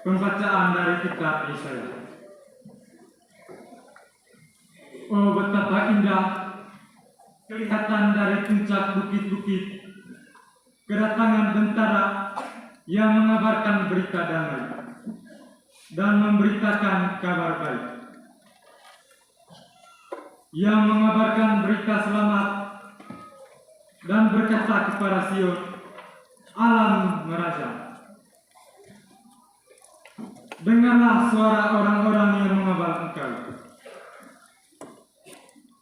Pembacaan dari kitab Yesaya. Oh, betapa indah kelihatan dari puncak bukit-bukit kedatangan tentara yang mengabarkan berita damai dan memberitakan kabar baik, yang mengabarkan berita selamat dan berkata kepada Sion, alam meraja. Dengarlah suara orang-orang yang mengabal engkau.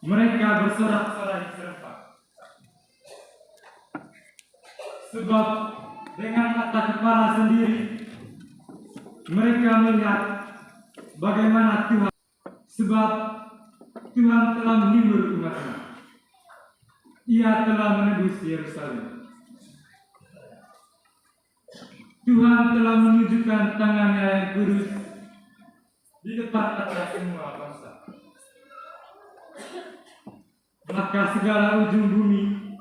Mereka bersorak-sorai serempak. Sebab dengan mata kepala sendiri mereka melihat bagaimana Tuhan. Sebab Tuhan telah menghibur umat-Nya. Ia telah menebus Yerusalem. Tuhan telah menunjukkan tangannya yang kudus di depan atas semua bangsa. Maka segala ujung bumi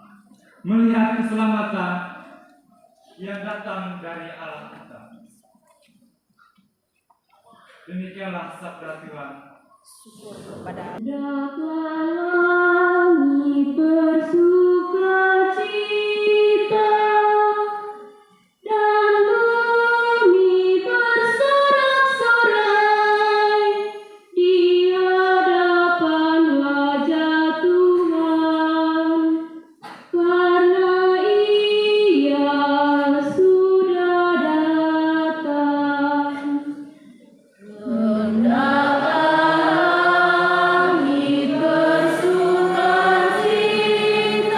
melihat keselamatan yang datang dari Allah kita. Demikianlah sabda Tuhan. Syukur kepada langit bersuka cita dan bumi bersorak-sorai di hadapan wajah Tuhan, karena Ia sudah datang. Langit bersuka cita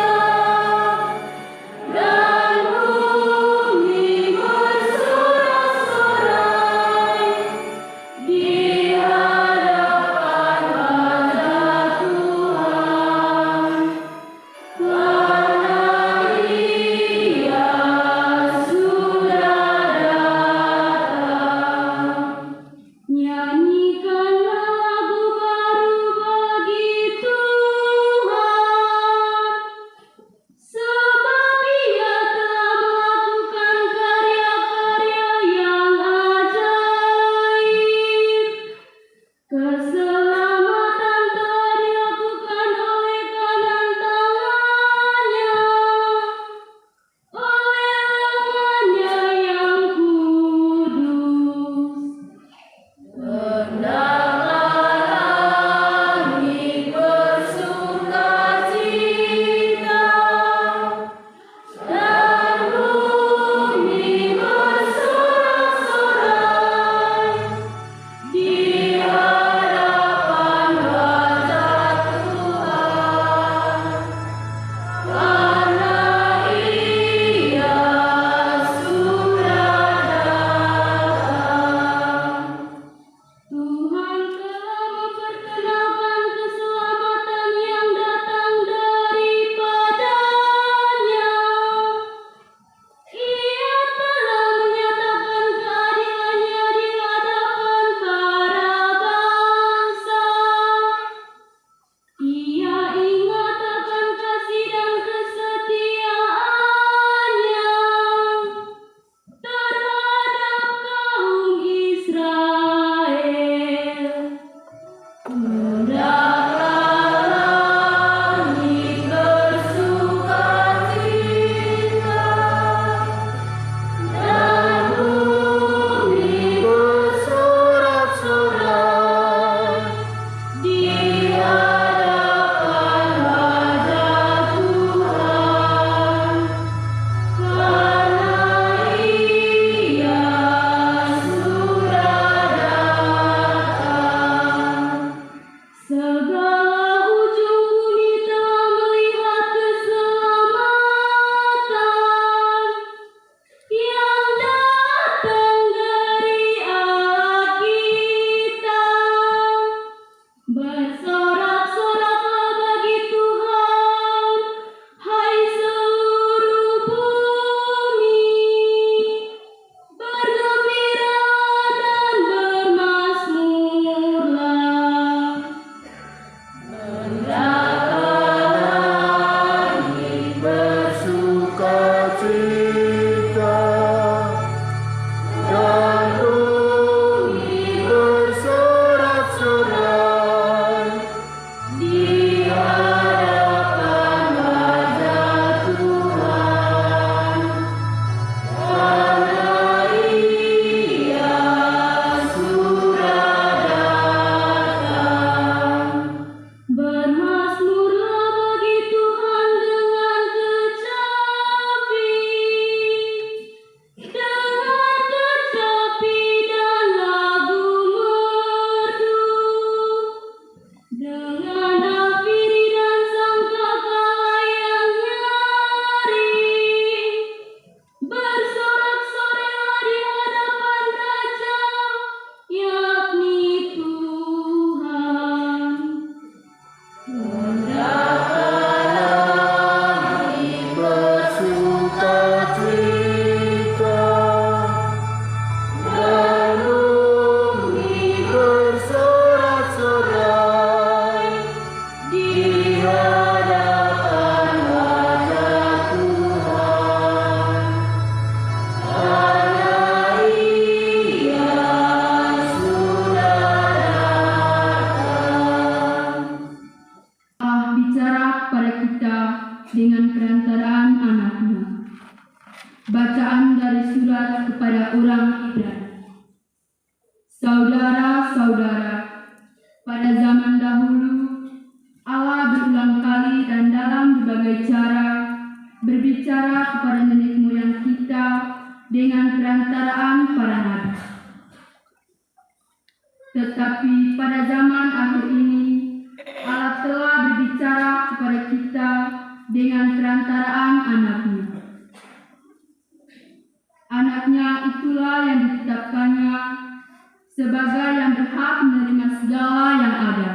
Bacaan dari surat kepada orang Ibrani. Saudara-saudara, pada zaman dahulu Allah berulang kali dan dalam berbagai cara berbicara kepada nenek moyang kita dengan perantaraan para nabi. Tetapi pada zaman akhir ini Allah telah berbicara kepada kita dengan perantaraan anaknya. Anaknya itulah yang ditetapkannya sebagai yang berhak menerima segala yang ada.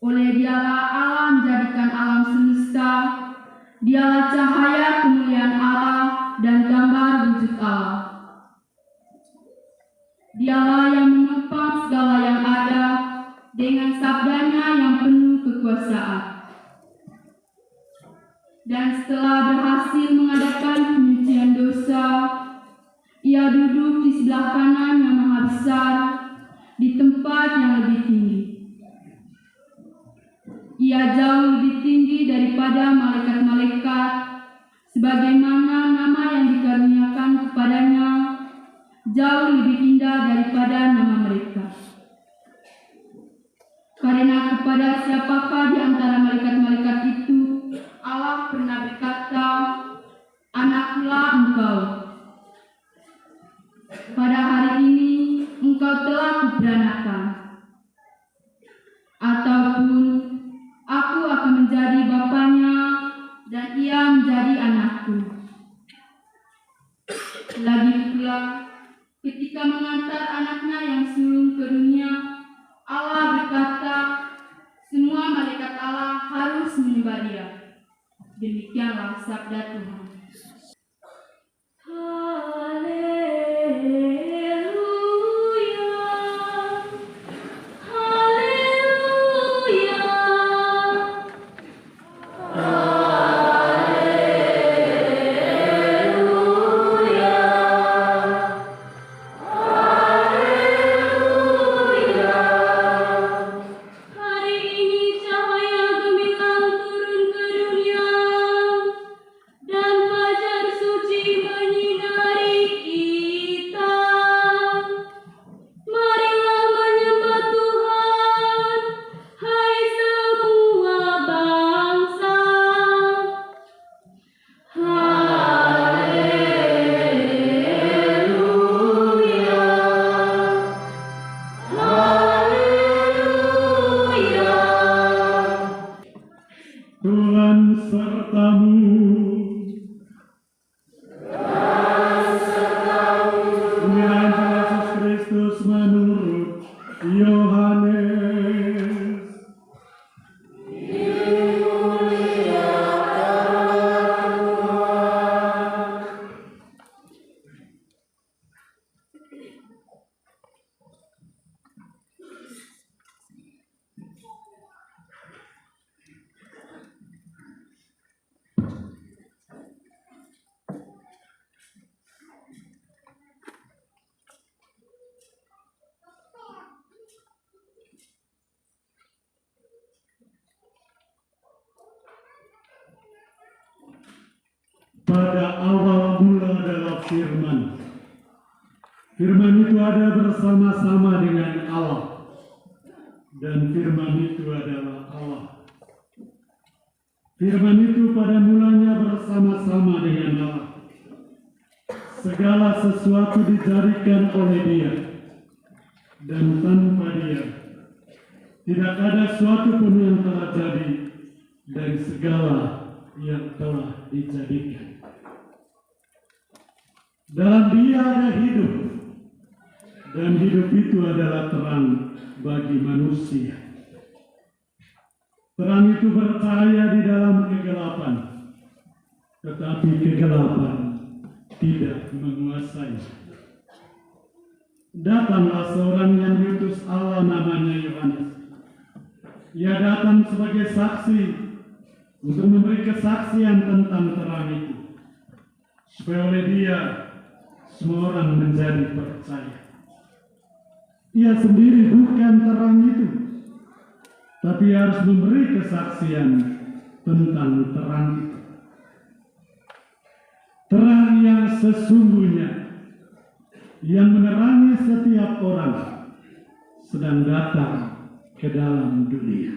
Oleh dialah Allah menjadikan alam semesta, dialah cahaya kemuliaan Allah dan gambar wujud Allah. Dialah yang menopang segala yang ada dengan sabdanya yang penuh kekuasaan. Dan setelah berhasil mengadakan penyucian dosa, ia duduk di sebelah kanan yang maha besar di tempat yang lebih tinggi. Ia jauh lebih tinggi daripada malaikat-malaikat, sebagaimana nama yang dikaruniakan kepadanya jauh lebih indah daripada nama mereka. Karena kepada siapakah di antara malaikat-malaikat itu Allah pernah berkata, "Anaklah engkau." Pada hari ini engkau telah kuperanakan. Ataupun aku akan menjadi bapaknya dan ia menjadi anakku. Lagi pula, ketika mengantar anaknya yang sulung ke dunia, Allah berkata, semua malaikat Allah harus menyembah dia. Demikianlah sabda Tuhan. Pada awal mula adalah firman. Firman itu ada bersama-sama dengan Allah. Dan firman itu adalah Allah. Firman itu pada mulanya bersama-sama dengan Allah. Segala sesuatu dijadikan oleh Dia. Dan tanpa Dia tidak ada suatu pun yang telah jadi dari segala yang telah dijadikan. Dalam Dia ada hidup, dan hidup itu adalah terang bagi manusia. Terang itu bercahaya di dalam kegelapan, tetapi kegelapan tidak menguasai. Datanglah seorang yang diutus Allah, namanya Yohanes. Ia datang sebagai saksi untuk memberi kesaksian tentang terang itu, supaya oleh Dia semua orang menjadi percaya. Ia sendiri bukan terang itu, tapi harus memberi kesaksian tentang terang itu. terang yang sesungguhnya yang menerangi setiap orang sedang datang ke dalam dunia.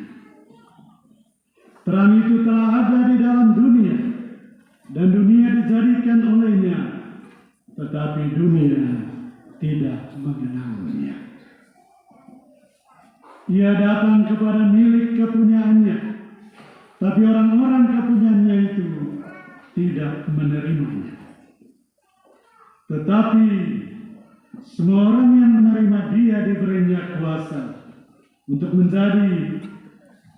Terang itu telah ada di dalam dunia, dan dunia dijadikan olehnya, tetapi dunia tidak mengenalnya. Ia datang kepada milik kepunyaannya, tapi orang-orang kepunyaannya itu tidak menerimanya. Tetapi semua orang yang menerima Dia diberinya kuasa untuk menjadi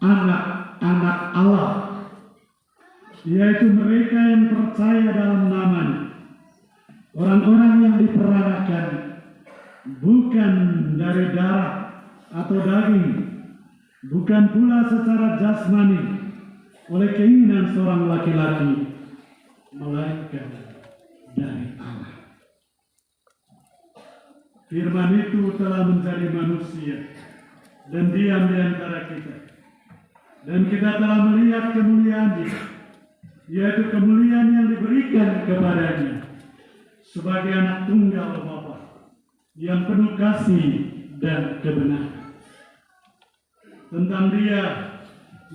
anak-anak Allah, yaitu mereka yang percaya dalam nama-Nya. Orang-orang yang diperanakan bukan dari darah atau daging, bukan pula secara jasmani oleh keinginan seorang laki-laki, melainkan dari Allah. Firman itu telah menjadi manusia dan diam di antara kita, dan kita telah melihat kemuliaan-Nya, yaitu kemuliaan yang diberikan kepadanya sebagai anak tunggal Bapa yang penuh kasih dan kebenaran. Tentang Dia,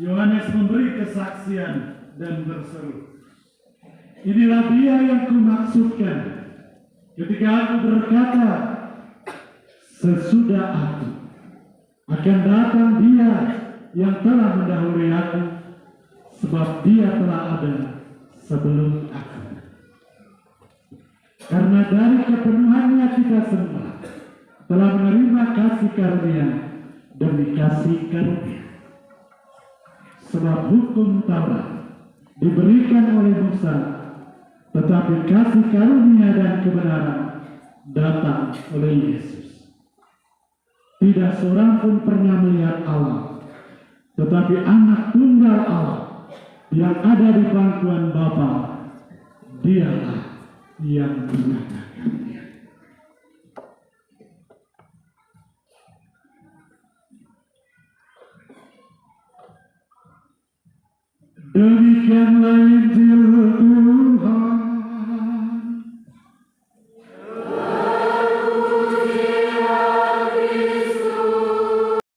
Yohanes memberi kesaksian dan berseru, "Inilah Dia yang kumaksudkan ketika aku berkata, sesudah aku akan datang Dia yang telah mendahului aku, sebab Dia telah ada sebelum aku." Karena dari kepenuhannya kita semua telah menerima kasih karunia demi kasih karunia. Sebab hukum Taurat diberikan oleh Musa, tetapi kasih karunia dan kebenaran datang oleh Yesus. Tidak seorang pun pernah melihat Allah, tetapi anak tunggal Allah yang ada di pangkuan Bapa, Dialah yang mengatakan.